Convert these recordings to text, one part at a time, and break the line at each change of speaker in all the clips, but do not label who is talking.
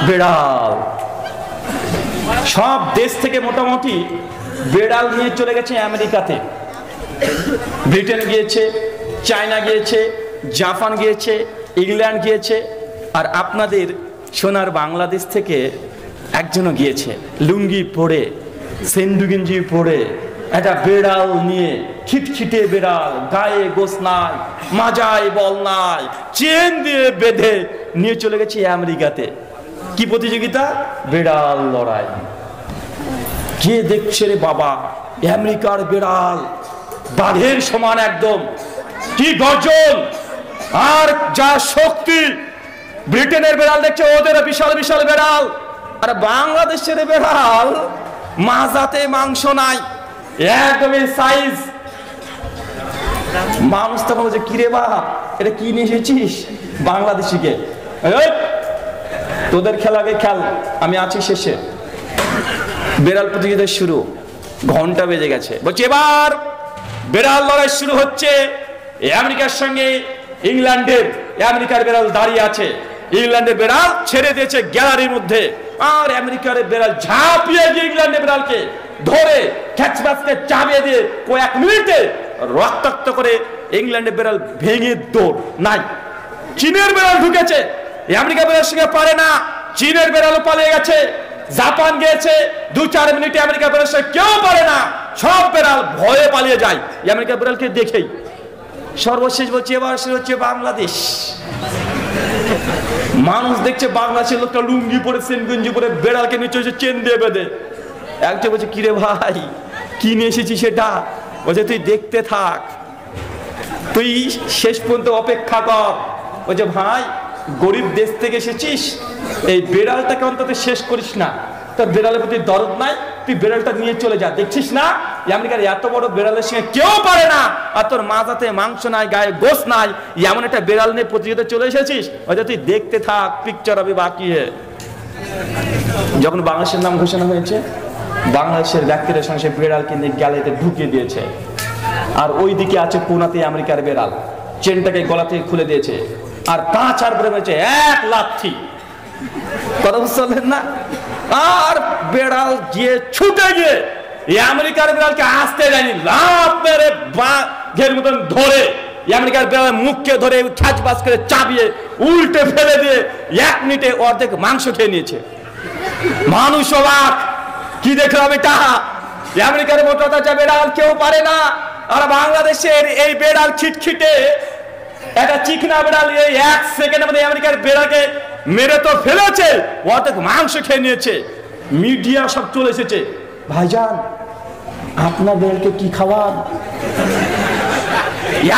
বেড়াল। সব দেশ থেকে মোটামুটি বেড়াল নিয়ে চলে গেছে আমেরিকাতে, ব্রিটেন গিয়েছে, চায়না গিয়েছে, জাপান গিয়েছে, ইংল্যান্ড গিয়েছে। আর আপনাদের সোনার বাংলাদেশ থেকে একজনও গিয়েছে লুঙ্গি পরে, সেন্ডু গেঞ্জি পরে, একটা বেড়াল নিয়ে, খিটখিটে বেড়াল, গায়ে গোস নাই, মাজায় বল নাই, চেন দিয়ে বেঁধে নিয়ে চলে গেছে আমেরিকাতে। কি প্রতিযোগিতা? বেড়াল লড়াই। কে দেখছে রে বাবা, আমেরিকার বেড়াল বাঘের সমান একদম, কি গর্জন আর যা শক্তি। ব্রিটেনের বেড়াল দেখছে ওদের বিশাল বিশাল বেড়াল, আর বাংলাদেশের বেড়াল মাজাতে মাংস নাই, একদমই সাইজ। মানুষ তখন বলছে কিরে বাবা এটা কি নিয়ে এসেছিস বাংলাদেশিকে, তোদের খেলাকে খেল, আমি আছি শেষে। বেড়াল প্রতিযোগিতা শুরু, ঘন্টা বেজে গেছে, বলছে এবার বেড়াল লড়াই শুরু হচ্ছে। আমেরিকার সঙ্গে ইংল্যান্ডের, আমেরিকার বেড়াল দাঁড়িয়ে আছে, ইংল্যান্ডের বেড়াল ছেড়ে দিয়েছে গ্যালারির মধ্যে, আর আমেরিকার বেড়াল ঝাঁপিয়ে গিয়ে ইংল্যান্ডের বেড়ালকে ধরে খ্যাচবাচকে চাবিয়ে দিয়ে কয়েক মিনিটে রক্তাক্ত করে ইংল্যান্ডের বেড়াল ভেঙে দৌড় নাই। চীনের বেড়াল ঢুকেছে, আমেরিকার বেড়াল সঙ্গে পারে না, চীনের বেড়ালও পালিয়ে গেছে, জাপান গিয়েছে, 2-4 মিনিটে আমেরিকার বেড়াল সঙ্গে কেউ পারে না, সব বেড়াল ভয়ে পালিয়ে যায় আমেরিকার বেড়ালকে দেখেই। সর্বশেষ বলছে এবার সে হচ্ছে বাংলাদেশ। মানুষ দেখছে বাংলাদেশের লোকটা লুঙ্গি পরে, সেনগঞ্জি পরে, বেড়ালকে নিচে চেন দিয়ে বেঁধে। একজন বলছে কিরে ভাই কি নিয়ে এসেছি সেটা? বলছে তুই দেখতে থাক, তুই শেষ পর্যন্ত অপেক্ষা কর। বলছে ভাই গরিব দেশ থেকে এসেছিস, এই বেড়ালটাকে অন্তত শেষ করিস না, তোর বেড়ালের প্রতি দরদ নাই, তুই বেড়ালটা নিয়ে চলে যা। দেখছিস না আমেরিকার এত বড় বেড়ালের সঙ্গে কেউ পারে না, আর তোর মাথাতে মাংস নাই, গায়ে গোস নাই, এমন একটা বেড়াল নিয়ে প্রতিযোগিতা চলে এসেছিস, হয়তো তুই দেখতে থাক, পিকচার হবে বাকি। যখন বাংলাদেশের নাম ঘোষণা হয়েছে, বাংলাদেশের ব্যক্তিরা সঙ্গে বেড়ালকে নিয়ে গ্যালারিতে ঢুকিয়ে দিয়েছে, আর ওই দিকে আছে কোনাতে আমেরিকার বেড়াল, চেনটাকে গলা থেকে খুলে দিয়েছে, আর কাঁচ আর পরে হয়েছে এক লাথি। কথা বুঝতে না? আর বেড়াল গিয়ে ছুটে গিয়ে আমেরিকার বেড়ালকে আসতে যায়নি, লাফ মেরে বাঘের মতন ধরে আমেরিকার বেড়ালের মুখকে ধরে খ্যাচবাস করে চাবিয়ে উল্টে ফেলে দিয়ে 1 মিনিটে অর্ধেক মাংস খেয়ে নিয়েছে। মানুষ অবাক, কি দেখলাম এটা? আমেরিকার মোটা তাজা বেড়াল কেউ পারে না, আর বাংলাদেশের এই বেড়াল খিটখিটে একটা চিকনা বেড়াল এই 1 সেকেন্ডের মধ্যে আমেরিকার বেড়ালকে মেরে তো ফেলেছে, অর্ধেক মাংস খেয়ে নিয়েছে। মিডিয়া সব চলে এসেছে, ভাইজান আপনার বেড়ালকে কি খাওয়ান?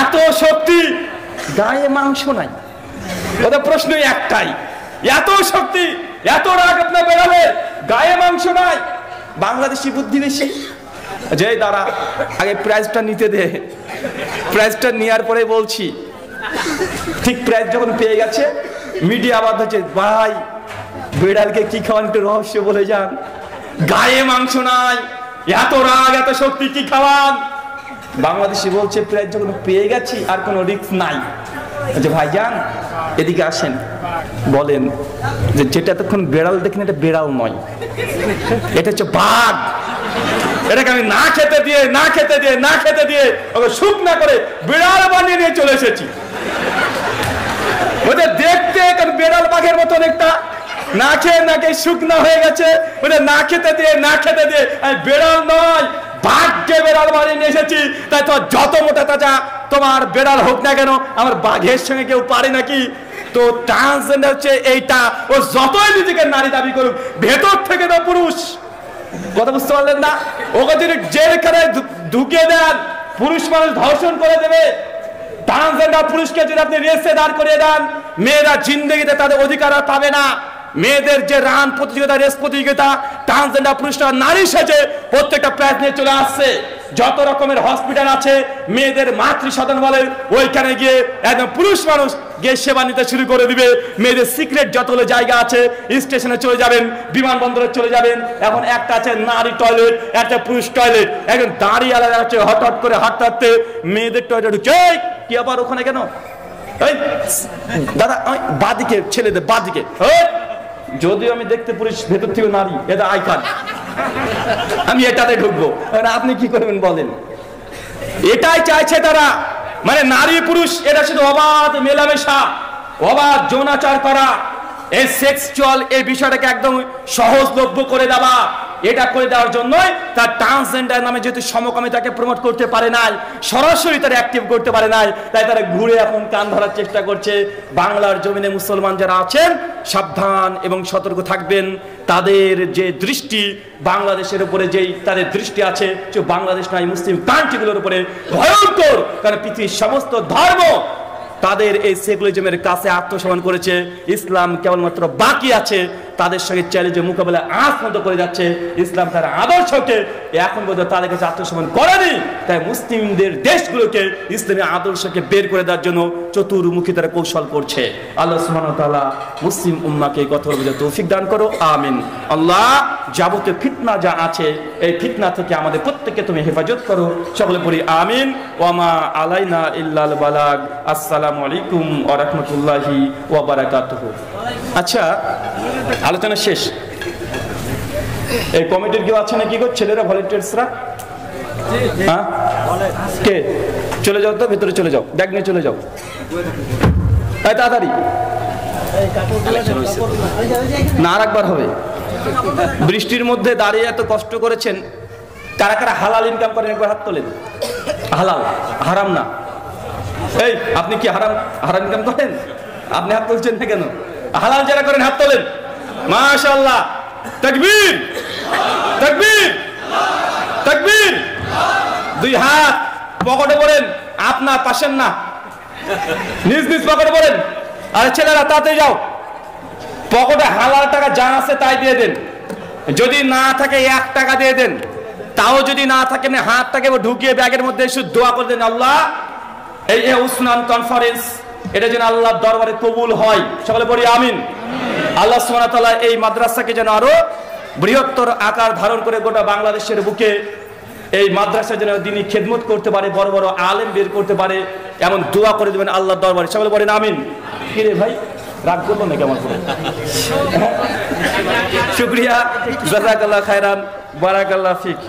এত শক্তি, গায়ে মাংস নাই। ওদের প্রশ্ন একটাই, এত শক্তি, এত রাগ আপনার বেড়ালের, গায়ে মাংস নাই। বাংলাদেশি বুদ্ধি বেশি। যে দাঁড়া আগে প্রাইজটা নিতে দে, প্রাইজটা নেওয়ার পরে বলছি। ঠিক প্রাইজ যখন পেয়ে গেছে, মিডিয়া আবার হচ্ছে ভাই বেড়ালকে কি খাওয়ান একটু রহস্য বলে যান, গায়ে মাংস নাই, এত রাগ এত শক্তি কি খাওয়ান? বাংলাদেশি বলছে প্রাইজ যখন পেয়ে গেছি আর কোনো রিস্ক নাই। যে ভাইজান এদিকে আসেন, বলেন যে যেটা এতক্ষণ বেড়াল দেখেন এটা বেড়াল নয়, এটা হচ্ছে বাঘ। এটাকে আমি না খেতে দিয়ে না খেতে দিয়ে না খেতে দিয়ে ওকে শুকনা করে বিড়াল বানিয়ে নিয়ে চলে এসেছি। ওদের দেখতে বেড়াল বাঘের মতন একটা, না খেয়ে না খেয়ে শুকনা হয়ে গেছে, ওদের না খেতে দিয়ে না খেতে দিয়ে বেড়াল নয় বাঘকে বেড়াল বানিয়ে নিয়ে এসেছি। তাই তো যত মোটা তাজা তোমার বেড়াল হোক না কেন, আমার বাঘের সঙ্গে কেউ পারে নাকি? তো ট্রান্সজেন্ডার হচ্ছে এইটা, ও যতই নিজেকে নারী দাবি করুক ভেতর থেকে তো পুরুষ। কথা বুঝতে পারলেন না? ওকে যদি জেলখানায় ঢুকিয়ে দেন, পুরুষ মানুষ ধর্ষণ করে দেবে। ট্রান্সজেন্ডার পুরুষকে যদি আপনি রেসে দাঁড় করিয়ে দেন, মেয়েরা জিন্দগিতে তাদের অধিকার আর পাবে না। মেয়েদের যে রান প্রতিযোগিতা, রেস প্রতিযোগিতা, ট্রান্সজেন্ডার পুরুষরা নারী সেজে প্রত্যেকটা প্রাইজ নিয়ে চলে আসছে। যত রকমের হসপিটাল আছে মেয়েদের মাতৃ সদন বলে, ওইখানে গিয়ে একদম পুরুষ মানুষ গিয়ে সেবা নিতে শুরু করে দিবে। মেয়েদের সিক্রেট যতগুলো জায়গা আছে, স্টেশনে চলে যাবেন, বিমানবন্দরে চলে যাবেন, এখন একটা আছে নারী টয়লেট, একটা পুরুষ টয়লেট, একজন দাঁড়িয়ে আলাদা আছে, হঠাৎ করে হাঁটতে হাঁটতে মেয়েদের টয়লেট ঢুকে, কি আবার ওখানে কেন? দাদা বাদিকে ছেলেদের বাদিকে, যদিও আমি দেখতে পুরুষ, ভেতর থেকে নারী, এটা আই কার্ড, আমি এটাতে ঢুকবো। আপনি কি করবেন বলেন? এটাই চাইছে তারা, মানে নারী পুরুষ এটা শুধু অবাধ মেলামেশা, অবাধ যৌনাচার করা, এই সেক্সুয়াল এই বিষয়টাকে একদম সহজলভ্য করে দেওয়া। এটা করে দেওয়ার জন্যই তার ট্রান্সজেন্ডার নামে যেহেতু সমকামিতাকে প্রমোট করতে পারে নাই, সরাসরি তারা অ্যাক্টিভ করতে পারে নাই, তাই তারা ঘুরে এখন কান ধরার চেষ্টা করছে। বাংলার জমিনে মুসলমান যারা আছেন সাবধান এবং সতর্ক থাকবেন। তাদের যে দৃষ্টি বাংলাদেশের উপরে, যেই তাদের দৃষ্টি আছে যে বাংলাদেশ নয় মুসলিম কান্ট্রিগুলোর উপরে ভয়ঙ্কর, কারণ পৃথিবীর সমস্ত ধর্ম তাদের এই সেকুলারিজমের কাছে আত্মসমর্পণ করেছে। ইসলাম কেবলমাত্র বাকি আছে, তাদের সঙ্গে চ্যালেঞ্জের মোকাবেলায় আজ পর্যন্ত করে যাচ্ছে। ইসলাম তার আদর্শকে এখন পর্যন্ত তাদের কাছে আত্মসমর্পণ করেনি, তাই মুসলিমদের দেশগুলোকে ইসলামী আদর্শকে বের করে দেওয়ার জন্য চতুর্মুখী তারা কৌশল করছে। আল্লাহ সুবহানাহু ওয়া তাআলা মুসলিম উম্মাহকে কথা বলার তৌফিক দান করো, আমিন। আল্লাহ যাবতীয় ফিতনা যা আছে এই ফিতনা থেকে আমাদের প্রত্যেককে তুমি হেফাজত করো, সকলে পড়ি আমিন। ওয়ামা আলাইনা ইল্লাল বালাগ। আসসালামু আলাইকুম ওয়া রাহমাতুল্লাহি ওয়া বারাকাতুহু। আচ্ছা, আলোচনা শেষ। এই কমিটির কেউ আছে নাকি গো? ছেলেরা ভলেন্টিয়ার্সরা? হ্যাঁ, কে? চলে যাও তো, ভেতরে চলে যাও, ব্যাগ নিয়ে চলে যাও, তাড়াতাড়ি। না আর একবার হবে। বৃষ্টির মধ্যে দাঁড়িয়ে এত কষ্ট করেছেন, কারা কারা হালাল ইনকাম করেন একবার হাত তোলেন। হালাল, হারাম না। এই আপনি কি হারাম ইনকাম করেন? আপনি হাত তুলছেন না কেন? হালাল যারা করেন হাত তোলেন। মাশাআল্লাহ, তাকবীর তাকবীর তাকবীর। দুই হাত পকেটে পড়েন, আপনার পাশেন না, নিজ নিজ পকেটে পড়েন। আরে ছেলেরা তাড়াতাড়ি যাও, পকেটে হালাল টাকা যা আছে তাই দিয়ে দেন। যদি না থাকে 1 টাকা দিয়ে দেন, তাও যদি না থাকে না হাতটাকে ঢুকিয়ে ব্যাগের মধ্যে শুধু দোয়া করে দেন, আল্লাহ এই উসমান কনফারেন্স এটা যেন আল্লাহর দরবারে কবুল হয়, সকলে বলি আমিন। আল্লাহ সুবহানাহু ওয়া তাআলা এই মাদ্রাসাকে যেন আরো বৃহত্তর আকার ধারণ করে গোটা বাংলাদেশের বুকে এই মাদ্রাসা যেন দিনই খেদমত করতে পারে, বড় বড় আলেম বের করতে পারে, এমন দোয়া করে দেবেন আল্লাহর দরবারে, সকলে বলেন আমিন। কি রে ভাই, রাগ করলো নাকি আমার করে? শুকরিয়া, জাযাকাল্লাহ খায়রান, বারাকাল্লাহ ফিক।